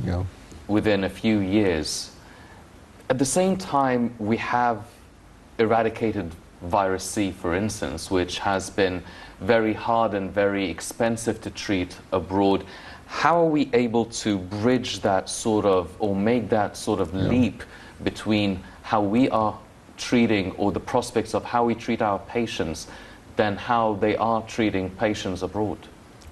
Yeah. within a few years. At the same time, we have eradicated virus C, for instance, which has been very hard and very expensive to treat abroad. How are we able to bridge that sort of, or make that sort of leap between how we are treating, or the prospects of how we treat our patients, than how they are treating patients abroad?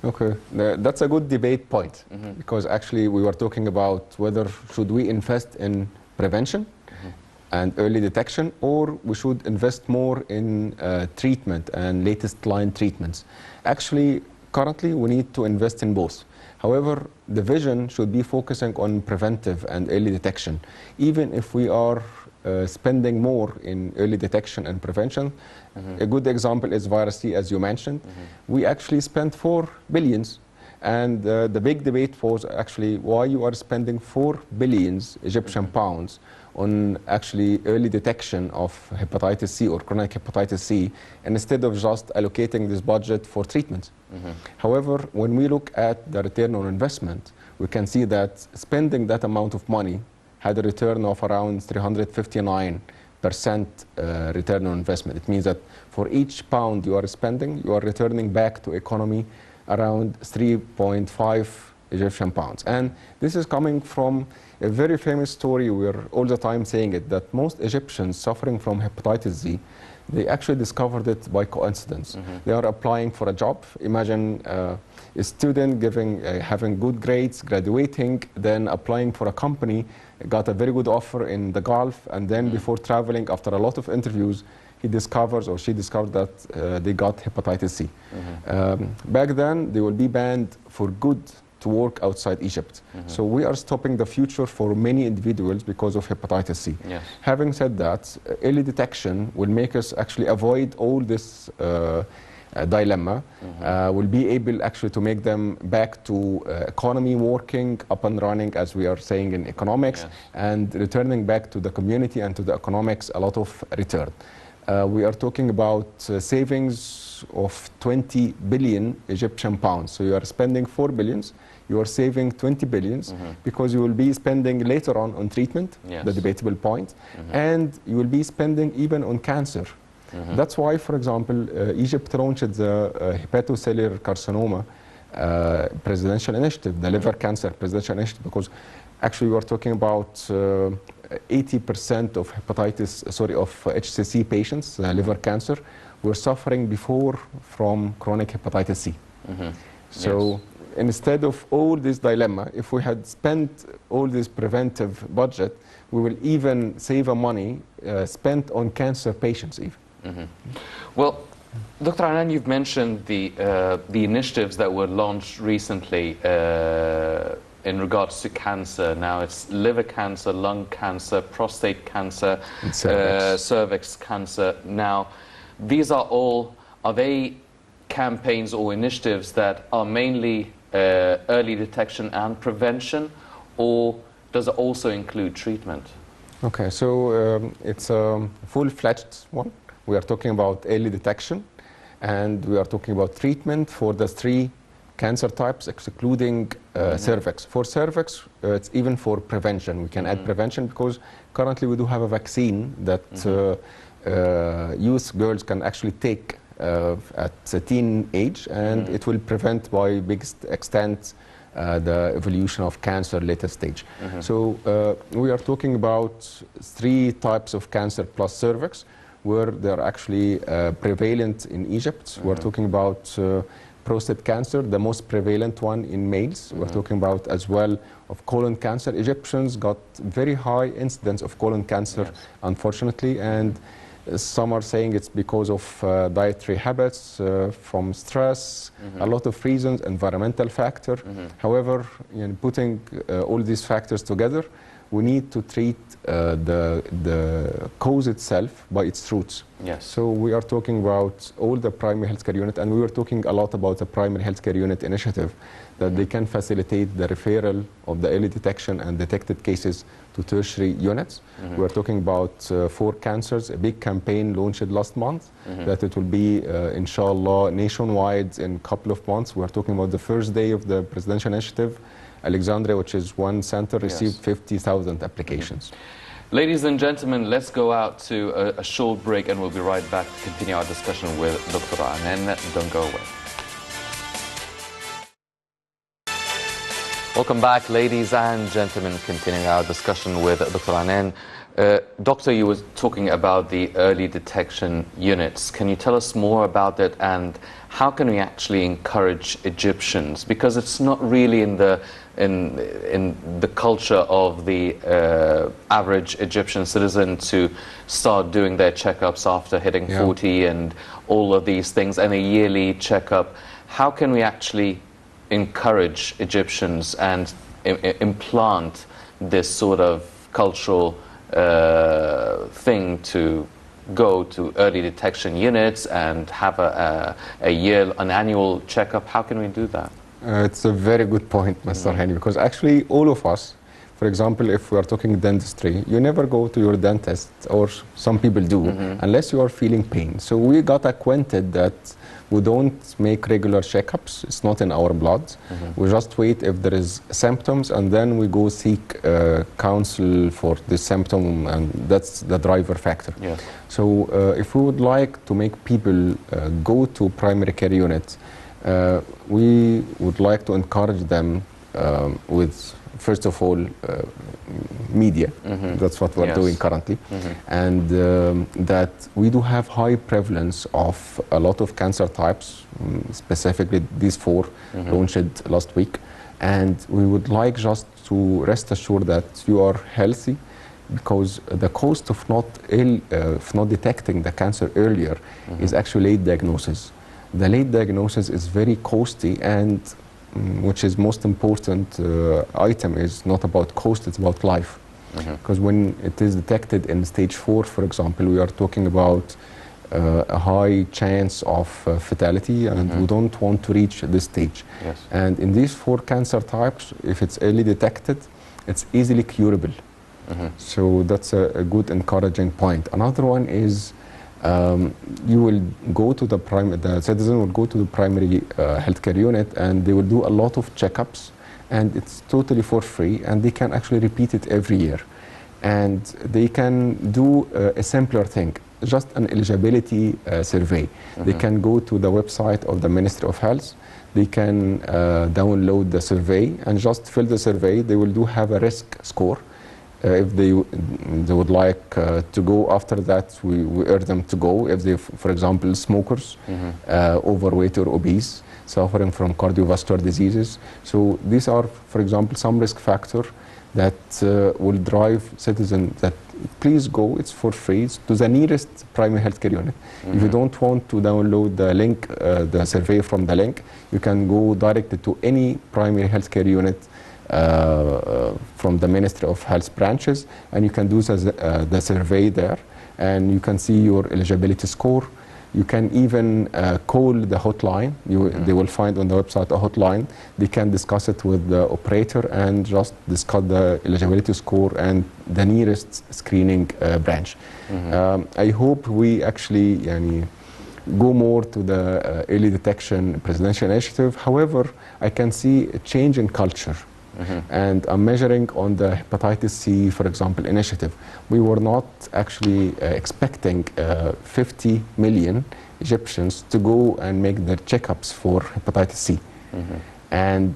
Okay, that's a good debate point, because actually we were talking about whether should we invest in prevention and early detection, or we should invest more in treatment and latest line treatments. Actually, currently we need to invest in both. However, the vision should be focusing on preventive and early detection. Even if we are spending more in early detection and prevention, a good example is virus C, as you mentioned. We actually spent 4 billions, and the big debate was actually why you are spending 4 billions Egyptian pounds on actually early detection of hepatitis C or chronic hepatitis C, instead of just allocating this budget for treatment. However, when we look at the return on investment, we can see that spending that amount of money had a return of around 359% return on investment. It means that for each pound you are spending, you are returning back to economy around 3.5 Egyptian pounds. And this is coming from a very famous story. We're all the time saying it, that most Egyptians suffering from hepatitis Z, they actually discovered it by coincidence. They are applying for a job. Imagine a student having good grades, graduating, then applying for a company, got a very good offer in the Gulf, and then before traveling, after a lot of interviews, he discovers or she discovered that they got hepatitis C. Back then, they will be banned for good to work outside Egypt. So we are stopping the future for many individuals because of hepatitis C. Yes. Having said that, early detection will make us actually avoid all this dilemma. Will be able actually to make them back to economy working, up and running, as we are saying in economics, and returning back to the community and to the economics, a lot of return. We are talking about savings of 20 billion Egyptian pounds. So you are spending 4 billions, you are saving 20 billions, because you will be spending later on treatment, the debatable point, and you will be spending even on cancer. That's why, for example, Egypt launched the hepatocellular carcinoma presidential initiative, the liver cancer presidential initiative, because actually we are talking about 80% of HCC patients, liver cancer, were suffering before from chronic hepatitis C. So instead of all this dilemma, if we had spent all this preventive budget, we will even save money spent on cancer patients even. Well, Dr. Anan, you've mentioned the initiatives that were launched recently in regards to cancer. Now it's liver cancer, lung cancer, prostate cancer, cervix cancer. Now, these are they campaigns or initiatives that are mainly early detection and prevention, or does it also include treatment? Okay, so it's a full-fledged one. We are talking about early detection, and we are talking about treatment for the 3 cancer types, excluding cervix. For cervix, it's even for prevention. We can add prevention, because currently we do have a vaccine that youth girls can actually take at a teen age, and it will prevent by biggest extent the evolution of cancer later stage. So we are talking about 3 types of cancer plus cervix, where they're actually prevalent in Egypt. We're talking about prostate cancer, the most prevalent one in males. We're talking about as well of colon cancer. Egyptians got very high incidence of colon cancer, unfortunately, and some are saying it's because of dietary habits, from stress, a lot of reasons, environmental factor. However, putting all these factors together, we need to treat the cause itself by its roots. So we are talking about all the primary healthcare unit, and we were talking a lot about the primary healthcare unit initiative, that they can facilitate the referral of the early detection and detected cases to tertiary units. We are talking about 4 cancers, a big campaign launched last month, that it will be, inshallah, nationwide in a couple of months. We are talking about the first day of the presidential initiative, Alexandria, which is one center, received Yes. 50,000 applications. Ladies and gentlemen, let's go out to a short break and we'll be right back to continue our discussion with Dr. Anan. Don't go away. Welcome back, ladies and gentlemen, continuing our discussion with Dr. Anan. Doctor, you were talking about the early detection units. Can you tell us more about it, and how can we actually encourage Egyptians? Because it's not really in the culture of the average Egyptian citizen to start doing their checkups after hitting 40 and all of these things, and a yearly checkup. How can we actually encourage Egyptians and implant this sort of cultural thing to go to early detection units and have an annual checkup? How can we do that? It's a very good point, Mr. Hani, because actually all of us, for example, if we are talking dentistry, you never go to your dentist, or some people do, unless you are feeling pain. So we got acquainted that we don't make regular checkups. It's not in our blood. We just wait if there is symptoms, and then we go seek counsel for the symptom, and that's the driver factor. Yes. So if we would like to make people go to primary care units, we would like to encourage them with, first of all, media. That's what we're doing currently. And that we do have high prevalence of a lot of cancer types, specifically these 4 launched last week. And we would like just to rest assured that you are healthy, because the cost of not detecting the cancer earlier is actually late diagnosis. The late diagnosis is very costly, and which is most important item is not about cost, it's about life. Because when it is detected in stage 4, for example, we are talking about a high chance of fatality, and we don't want to reach this stage. Yes. And in these 4 cancer types, if it's early detected, it's easily curable. So that's a good encouraging point. Another one is you will go to the citizen will go to the primary healthcare unit, and they will do a lot of checkups, and it's totally for free, and they can actually repeat it every year. And they can do a simpler thing, just an eligibility survey. They can go to the website of the Ministry of Health. They can download the survey and just fill the survey. They will have a risk score. If they would like to go after that, we urge them to go. If they, for example, smokers, overweight or obese, suffering from cardiovascular diseases. So these are, for example, some risk factor that will drive citizens that please go, it's for free, it's to the nearest primary healthcare unit. If you don't want to download the link, the survey from the link, you can go directly to any primary healthcare unit from the Ministry of Health branches, and you can do the survey there, and you can see your eligibility score. You can even call the hotline. They will find on the website a hotline. They can discuss it with the operator and just discuss the eligibility score and the nearest screening branch. I hope we actually go more to the early detection presidential initiative. However, I can see a change in culture. And I'm measuring on the hepatitis C, for example, initiative. We were not actually expecting 50 million Egyptians to go and make their checkups for hepatitis C. And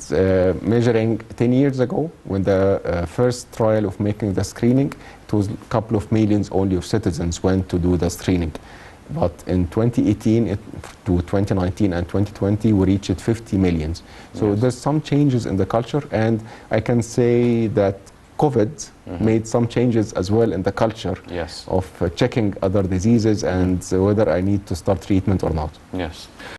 measuring 10 years ago, when the first trial of making the screening, it was a couple of millions only of citizens went to do the screening. But in 2018 to 2019 and 2020, we reached 50 million. So there's some changes in the culture, and I can say that COVID made some changes as well in the culture of checking other diseases and whether I need to start treatment or not. Yes.